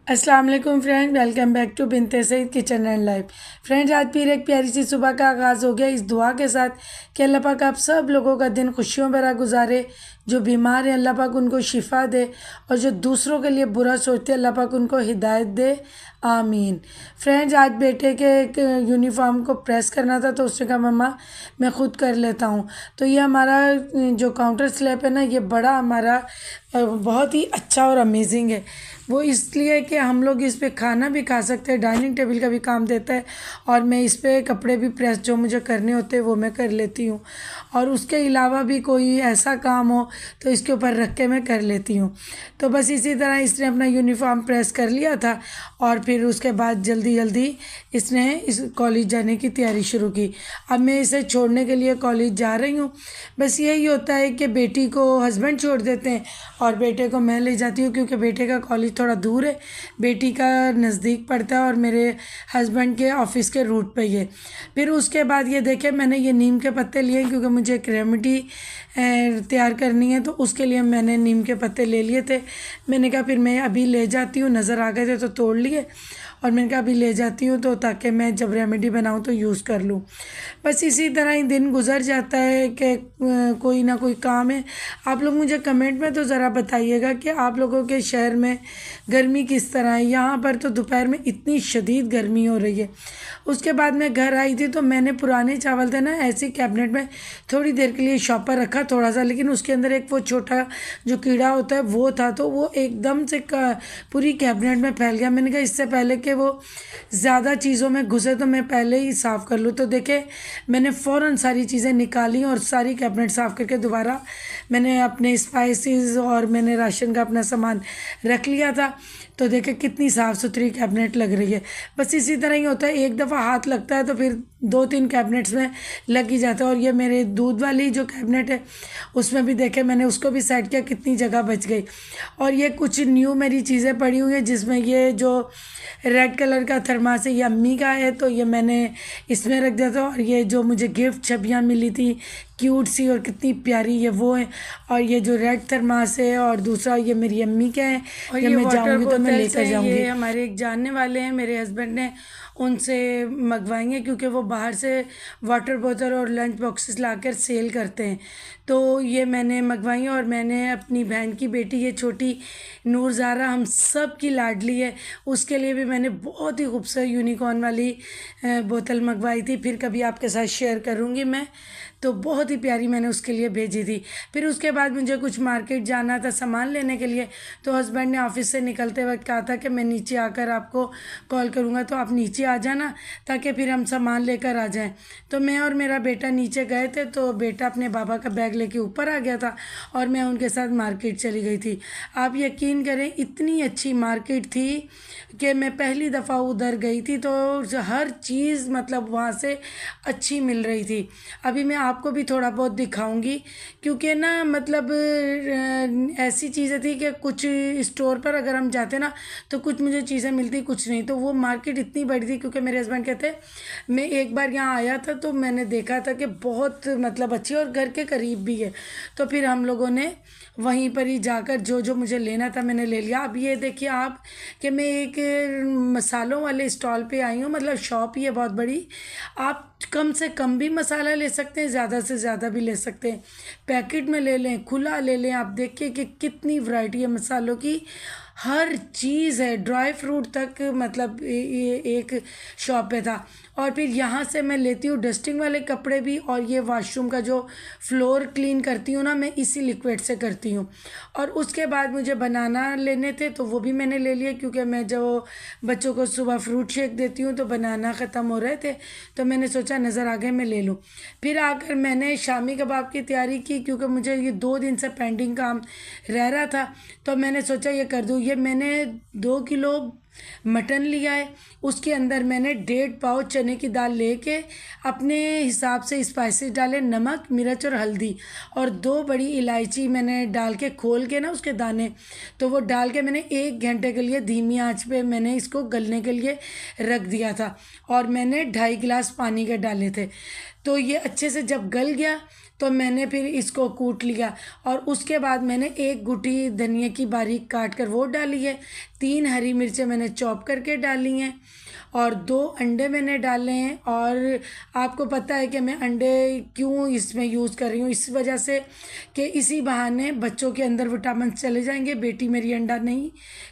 अस्सलाम वालेकुम friend, welcome back to Binte Saeed kitchen and life. Friends, आज फिर एक प्यारी सी सुबह का आगाज़ हो गया इस दुआ के साथ कि अल्लाह पाक आप सब लोगों का दिन खुशियों भरा गुजारे। जो बीमार हैं अल्लाह पाक उनको शिफा दे, और जो दूसरों के लिए बुरा सोचते हैं अल्लाह पाक उनको हिदायत दे, आमीन। फ्रेंड्स, आज बेटे के एक यूनिफॉर्म को प्रेस करना था तो उसने कहा मम्मा मैं ख़ुद कर लेता हूँ। तो ये हमारा जो काउंटर स्लैब है ना, ये बड़ा हमारा बहुत ही अच्छा और अमेजिंग है। वो इसलिए कि हम लोग इस पे खाना भी खा सकते हैं, डाइनिंग टेबल का भी काम देता है, और मैं इस पे कपड़े भी प्रेस जो मुझे करने होते हैं वो मैं कर लेती हूँ। और उसके अलावा भी कोई ऐसा काम हो तो इसके ऊपर रख के मैं कर लेती हूँ। तो बस इसी तरह इसने अपना यूनिफॉर्म प्रेस कर लिया था, और फिर उसके बाद जल्दी जल्दी इसने इस कॉलेज जाने की तैयारी शुरू की। अब मैं इसे छोड़ने के लिए कॉलेज जा रही हूँ। बस यही होता है कि बेटी को हस्बैंड छोड़ देते हैं और बेटे को मैं ले जाती हूँ, क्योंकि बेटे का कॉलेज थोड़ा दूर है, बेटी का नज़दीक पड़ता है, और मेरे हस्बैंड के ऑफिस के रूट पे ये। फिर उसके बाद ये देखे मैंने ये नीम के पत्ते लिए, क्योंकि मुझे एक रेमेडी तैयार करनी है, तो उसके लिए मैंने नीम के पत्ते ले लिए थे। मैंने कहा फिर मैं अभी ले जाती हूँ, नज़र आ गए थे तो तोड़ लिए, और मैंने कहा अभी ले जाती हूँ तो ताकि मैं जब रेमेडी बनाऊँ तो यूज़ कर लूँ। बस इसी तरह ही दिन गुजर जाता है कि कोई ना कोई काम है। आप लोग मुझे कमेंट में तो ज़रा बताइएगा कि आप लोगों के शहर में गर्मी किस तरह है। यहाँ पर तो दोपहर में इतनी शदीद गर्मी हो रही है। उसके बाद मैं घर आई थी तो मैंने पुराने चावल थे ना ऐसे कैबिनेट में थोड़ी देर के लिए शॉपर रखा थोड़ा सा, लेकिन उसके अंदर एक वो छोटा जो कीड़ा होता है वो था, तो वो एकदम से पूरी कैबिनेट में फैल गया। मैंने कहा इससे पहले कि वो ज़्यादा चीज़ों में घुसे तो मैं पहले ही साफ़ कर लूँ। तो देखे मैंने फ़ौरन सारी चीज़ें निकाली और सारी कैबिनेट साफ़ करके दोबारा मैंने अपने स्पाइसेस और मैंने राशन का अपना सामान रख लिया था। तो देखे कितनी साफ़ सुथरी कैबिनेट लग रही है। बस इसी तरह ही होता है, एक दफ़ा हाथ लगता है तो फिर 2-3 कैबिनेट्स में लग ही जाता है। और ये मेरे दूध वाली जो कैबिनेट है उसमें भी देखे मैंने उसको भी सेट किया, कितनी जगह बच गई। और ये कुछ न्यू मेरी चीज़ें पड़ी हुई हैं, जिसमें ये जो रेड कलर का थर्मास है ये अम्मी का है, तो ये मैंने इसमें रख दिया था। और ये जो मुझे गिफ्ट छबियाँ मिली थी क्यूट सी और कितनी प्यारी, ये वो है। और ये जो रेड थर्मास है और दूसरा ये मेरी अम्मी का है, और ये मैं जाऊँगी तो मैं लेकर जाऊँगी। ये हमारे एक जानने वाले हैं, मेरे हस्बैंड ने उनसे मंगवाएंगे, क्योंकि वो बाहर से वाटर बोतल और लंच बॉक्सेस लाकर सेल करते हैं। तो ये मैंने मंगवाई, और मैंने अपनी बहन की बेटी ये छोटी नूरज़ारा हम सब की लाडली है, उसके लिए भी मैंने बहुत ही खूबसूरत यूनिकॉर्न वाली बोतल मंगवाई थी। फिर कभी आपके साथ शेयर करूँगी मैं। तो बहुत ही प्यारी मैंने उसके लिए भेजी थी। फिर उसके बाद मुझे कुछ मार्केट जाना था सामान लेने के लिए, तो हस्बैंड ने ऑफिस से निकलते वक्त कहा था कि मैं नीचे आकर आपको कॉल करूँगा, तो आप नीचे आ जाना ताकि फिर हम सामान लेकर आ जाएं। तो मैं और मेरा बेटा नीचे गए थे, तो बेटा अपने बाबा का बैग लेके ऊपर आ गया था और मैं उनके साथ मार्केट चली गई थी। आप यकीन करें इतनी अच्छी मार्केट थी कि मैं पहली दफ़ा उधर गई थी, तो हर चीज़ मतलब वहाँ से अच्छी मिल रही थी। अभी मैं आपको भी थोड़ा बहुत दिखाऊंगी, क्योंकि ना मतलब ऐसी चीज़ें थी कि कुछ स्टोर पर अगर हम जाते ना तो कुछ मुझे चीज़ें मिलती कुछ नहीं। तो वो मार्केट इतनी बड़ी थी, क्योंकि मेरे हस्बैंड कहते मैं एक बार यहाँ आया था तो मैंने देखा था कि बहुत मतलब अच्छी और घर के करीब भी है। तो फिर हम लोगों ने वहीं पर ही जाकर जो जो मुझे लेना था मैंने ले लिया। अब ये देखिए आप कि मैं एक मसालों वाले स्टॉल पे आई हूँ, मतलब शॉप ही है बहुत बड़ी। आप कम से कम भी मसाला ले सकते हैं, ज़्यादा से ज़्यादा भी ले सकते हैं। पैकेट में ले लें, खुला ले लें। आप देखिए कि कितनी वैरायटी है मसालों की, हर चीज़ है, ड्राई फ्रूट तक। मतलब ये एक शॉप पे था। और फिर यहाँ से मैं लेती हूँ डस्टिंग वाले कपड़े भी, और ये वॉशरूम का जो फ्लोर क्लीन करती हूँ ना मैं इसी लिक्विड से करती हूँ। और उसके बाद मुझे बनाना लेने थे तो वो भी मैंने ले लिए, क्योंकि मैं जो बच्चों को सुबह फ्रूट शेक देती हूँ तो बनाना ख़त्म हो रहे थे, तो मैंने सोचा नज़र आ गए मैं ले लूँ। फिर आकर मैंने शामी कबाब की तैयारी की, क्योंकि मुझे ये 2 दिन से पेंडिंग काम रह रहा था, तो मैंने सोचा ये कर दूँ। ये मैंने 2 किलो मटन लिया है, उसके अंदर मैंने 1.5 पाव चने की दाल लेके अपने हिसाब से स्पाइसेस डाले, नमक मिर्च और हल्दी, और 2 बड़ी इलायची मैंने डाल के खोल के ना उसके दाने, तो वो डाल के मैंने 1 घंटे के लिए धीमी आंच पे मैंने इसको गलने के लिए रख दिया था। और मैंने 2.5 गिलास पानी के डाले थे। तो ये अच्छे से जब गल गया तो मैंने फिर इसको कूट लिया और उसके बाद मैंने एक गुठी धनिया की बारीक काट कर वो डाली है, 3 हरी मिर्चें मैंने चॉप करके डाली हैं और 2 अंडे मैंने डाले हैं। और आपको पता है कि मैं अंडे क्यों इसमें यूज़ कर रही हूँ, इस वजह से कि इसी बहाने बच्चों के अंदर विटामिन चले जाएंगे। बेटी मेरी अंडा नहीं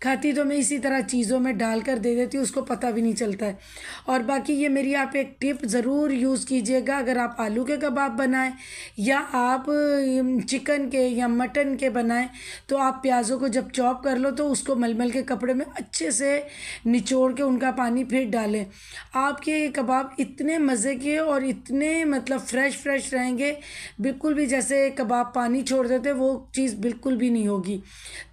खाती तो मैं इसी तरह चीज़ों में डाल कर दे देती हूँ, उसको पता भी नहीं चलता है। और बाकी ये मेरी आप एक टिप ज़रूर यूज़ कीजिएगा, अगर आप आलू के कबाब बनाएं या आप चिकन के या मटन के बनाएं तो आप प्याज़ों को जब चॉप कर लो तो उसको मलमल के कपड़े में अच्छे से निचोड़ के उनका पानी फिर डालें। आपके ये कबाब इतने मज़े के और इतने मतलब फ्रेश रहेंगे, बिल्कुल भी जैसे कबाब पानी छोड़ देते वो चीज़ बिल्कुल भी नहीं होगी।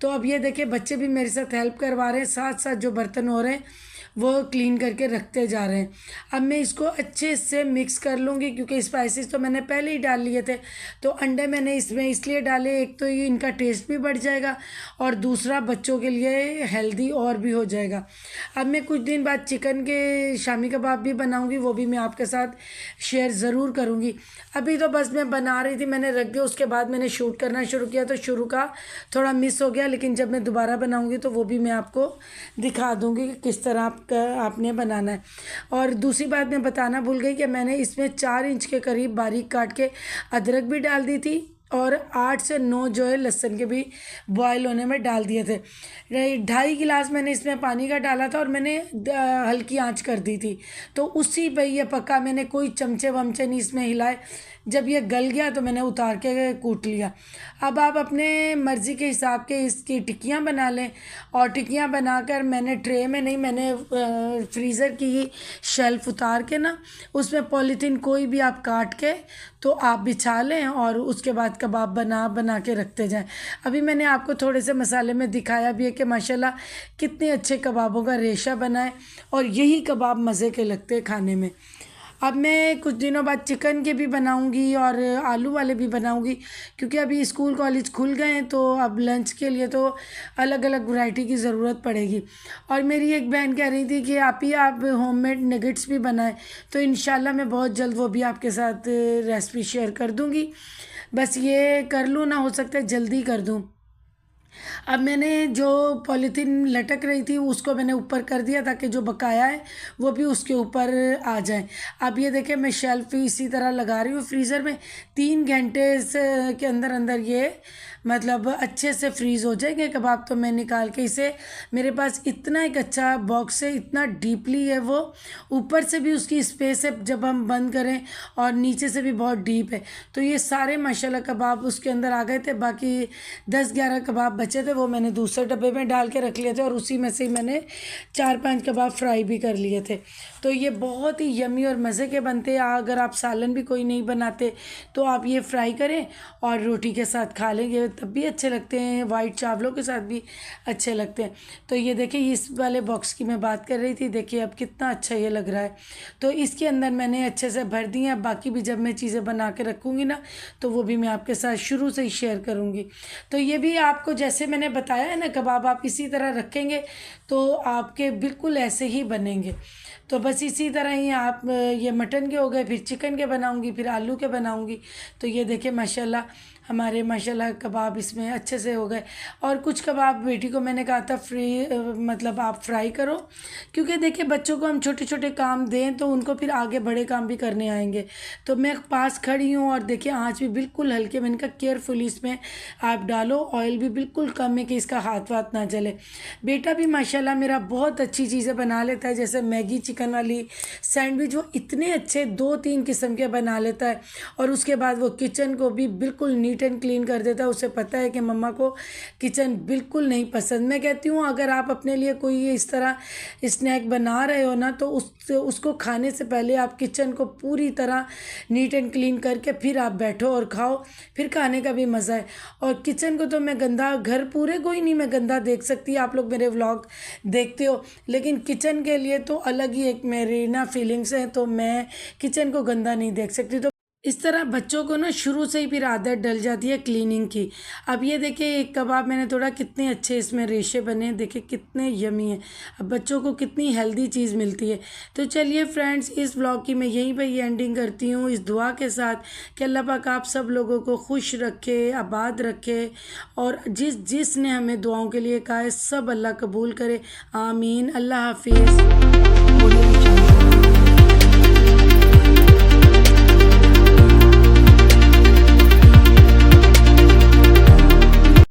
तो अब ये देखिए बच्चे भी मेरे साथ हेल्प करवा रहे हैं, साथ साथ जो बर्तन हो रहे हैं वो क्लीन करके रखते जा रहे हैं। अब मैं इसको अच्छे से मिक्स कर लूँगी क्योंकि स्पाइसेस तो मैंने पहले ही डाल लिए थे। तो अंडे मैंने इसमें इसलिए डाले, एक तो ये इनका टेस्ट भी बढ़ जाएगा और दूसरा बच्चों के लिए हेल्दी और भी हो जाएगा। अब मैं कुछ दिन बाद चिकन के शामी कबाब भी बनाऊँगी, वो भी मैं आपके साथ शेयर ज़रूर करूँगी। अभी तो बस मैं बना रही थी, मैंने रख दिया, उसके बाद मैंने शूट करना शुरू किया तो शुरू का थोड़ा मिस हो गया, लेकिन जब मैं दोबारा बनाऊँगी तो वो भी मैं आपको दिखा दूँगी कि किस तरह आपने बनाना है। और दूसरी बात मैं बताना भूल गई कि मैंने इसमें 4 इंच के करीब बारीक काट के अदरक भी डाल दी थी और 8 से 9 जो है लहसुन के भी बॉयल होने में डाल दिए थे। 2.5 गिलास मैंने इसमें पानी का डाला था और मैंने हल्की आंच कर दी थी, तो उसी पे ये पका, मैंने कोई चमचे वमचे नहीं इसमें हिलाए। जब ये गल गया तो मैंने उतार के कूट लिया। अब आप अपने मर्ज़ी के हिसाब के इसकी टिक्कियाँ बना लें और टिक्कियाँ बनाकर मैंने ट्रे में नहीं, मैंने फ्रीज़र की शेल्फ़ उतार के ना उसमें पॉलीथीन कोई भी आप काट के तो आप बिछा लें और उसके बाद कबाब बना के रखते जाएं। अभी मैंने आपको थोड़े से मसाले में दिखाया भी है कि माशाल्लाह कितने अच्छे कबाबों का रेशा बना है और यही कबाब मज़े के लगते हैं खाने में। अब मैं कुछ दिनों बाद चिकन के भी बनाऊंगी और आलू वाले भी बनाऊंगी क्योंकि अभी स्कूल कॉलेज खुल गए हैं तो अब लंच के लिए तो अलग अलग वैरायटी की ज़रूरत पड़ेगी। और मेरी एक बहन कह रही थी कि आप होममेड नगेट्स भी बनाएं, तो इंशाल्लाह मैं बहुत जल्द वो भी आपके साथ रेसिपी शेयर कर दूंगी। बस ये कर लूँ ना, हो सकता है जल्दी कर दूँ। अब मैंने जो पॉलीथीन लटक रही थी उसको मैंने ऊपर कर दिया ताकि जो बकाया है वो भी उसके ऊपर आ जाए। अब ये देखिए मैं शेल्फ इसी तरह लगा रही हूँ फ्रीज़र में, 3 घंटे से के अंदर अंदर ये मतलब अच्छे से फ्रीज़ हो जाएंगे कबाब। तो मैं निकाल के इसे, मेरे पास इतना एक अच्छा बॉक्स है, इतना डीपली है वो, ऊपर से भी उसकी स्पेस है जब हम बंद करें और नीचे से भी बहुत डीप है। तो ये सारे माशाल्लाह कबाब उसके अंदर आ गए थे, बाकी 10-11 कबाब बचे थे वो मैंने दूसरे डब्बे में डाल के रख लिए थे और उसी में से ही मैंने 4-5 कबाब फ्राई भी कर लिए थे। तो ये बहुत ही यमी और मज़े के बनते हैं। अगर आप सालन भी कोई नहीं बनाते तो आप ये फ्राई करें और रोटी के साथ खा लेंगे तब भी अच्छे लगते हैं, वाइट चावलों के साथ भी अच्छे लगते हैं। तो ये देखिए इस वाले बॉक्स की मैं बात कर रही थी, देखिए अब कितना अच्छा ये लग रहा है। तो इसके अंदर मैंने अच्छे से भर दी हैं, बाकी भी जब मैं चीज़ें बना के रखूँगी ना तो वो भी मैं आपके साथ शुरू से ही शेयर करूँगी। तो ये भी आपको जैसे मैंने बताया है ना कबाब आप इसी तरह रखेंगे तो आपके बिल्कुल ऐसे ही बनेंगे। तो बस इसी तरह ही आप ये मटन के हो गए, फिर चिकन के बनाऊंगी, फिर आलू के बनाऊंगी। तो ये देखिए माशाल्लाह हमारे माशाल्लाह कबाब इसमें अच्छे से हो गए। और कुछ कबाब बेटी को मैंने कहा था मतलब आप फ्राई करो, क्योंकि देखिए बच्चों को हम छोटे छोटे काम दें तो उनको फिर आगे बड़े काम भी करने आएंगे। तो मैं पास खड़ी हूँ और देखिए आँच भी बिल्कुल हल्के, मैंने कहा केयरफुली इसमें आप डालो, ऑयल भी बिल्कुल कम है कि इसका हाथ वाथ ना जले। बेटा भी माशाल्लाह मेरा बहुत अच्छी चीज़ें बना लेता है, जैसे मैगी चिकन वाली सैंडविच वो इतने अच्छे 2-3 किस्म के बना लेता है और उसके बाद वो किचन को भी बिल्कुल नीट एंड क्लीन कर देता है। उसे पता है कि मम्मा को किचन बिल्कुल नहीं पसंद। मैं कहती हूँ अगर आप अपने लिए कोई इस तरह स्नैक बना रहे हो ना तो उसको खाने से पहले आप किचन को पूरी तरह नीट एंड क्लीन करके फिर आप बैठो और खाओ, फिर खाने का भी मज़ा है। और किचन को तो मैं गंदा, घर पूरे को ही नहीं मैं गंदा देख सकती, आप लोग मेरे व्लॉग देखते हो, लेकिन किचन के लिए तो अलग ही एक मेरी ना फीलिंग्स हैं, तो मैं किचन को गंदा नहीं देख सकती। तो इस तरह बच्चों को ना शुरू से ही फिर आदत डल जाती है क्लीनिंग की। अब ये देखिए एक कबाब मैंने तोड़ा, कितने अच्छे इसमें रेशे बने हैं, देखिए कितने यमी हैं। अब बच्चों को कितनी हेल्दी चीज़ मिलती है। तो चलिए फ्रेंड्स, इस व्लॉग की मैं यहीं पे ही एंडिंग करती हूँ, इस दुआ के साथ कि अल्लाह पाक आप सब लोगों को खुश रखे, आबाद रखे, और जिसने हमें दुआओं के लिए कहा है सब अल्लाह कबूल करे। आमीन। अल्लाह हाफिज़।